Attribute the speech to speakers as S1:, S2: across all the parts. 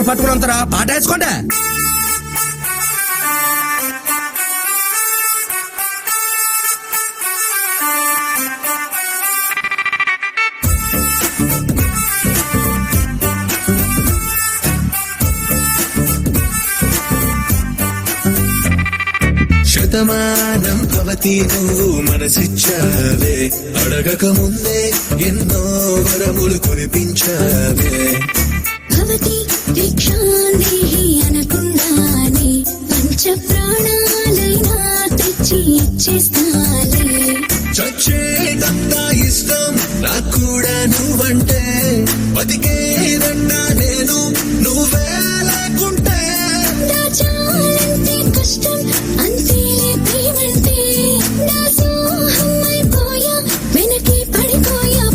S1: పట్టుకున్నంతరా పాట వేసుకోండి.
S2: శతమానం భవతి నువ్వు మనసిచ్చావే, అడగక ముందే ఎన్నో వరములు కురిపించావే.
S3: భవతి దీక్షాందేహి అనకుండానే పంచ ప్రాణాలైనా తెచ్చి ఇచ్చేస్తాలే.
S2: చచ్చేదంతా ఇష్టం నాకు కూడా నువ్వంటే, బతికేదంతా నేను నువ్వే లేకుంటే.
S3: దాచాలంటే కష్టం అంతేలే ప్రేమంటే, నా సోహం అయిపోయా వెనకే పడిపోయా.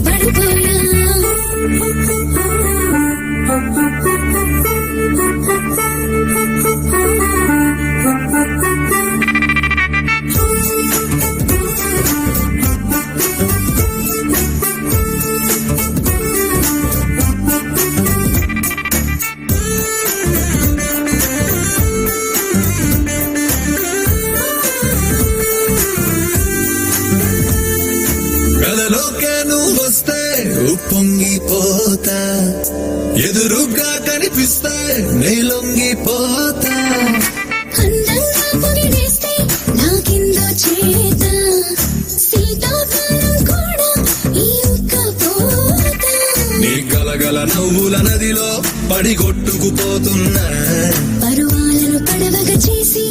S2: కలలోకే నువ్వు వస్తే ఉప్పొంగిపోతా, ఎదురుగా కనిపిస్తే నే లొంగిపోతా.
S3: అందంగా పొగిడేస్తే నాకిందో చేత, శీతాకాలం కూడా ఇంకపోతా.
S2: నీ గలగల నవ్వుల నదిలో పడిగొట్టుకుపోతున్నా,
S3: పరువాలను పడవగా చేసి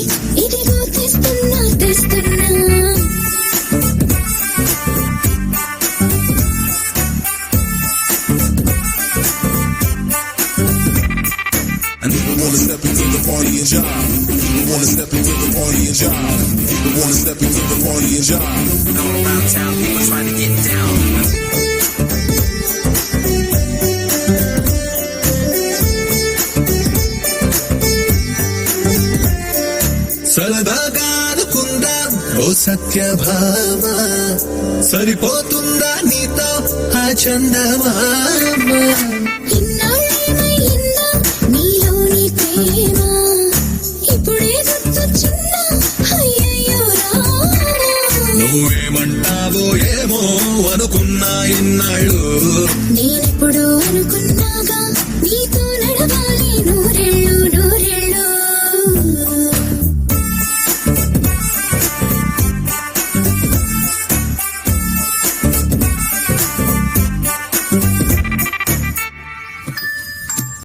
S3: ఇదిగో తెస్తున్నా.
S4: I never wanna step into the party and job. Never wanna step into the party and job. Never wanna step into the party and job.
S1: All around town, people trying to get down.
S2: సరదాగా అనుకుందాం ఓ సత్యభామ, సరిపోతుందా నీతో ఆ చందమామ.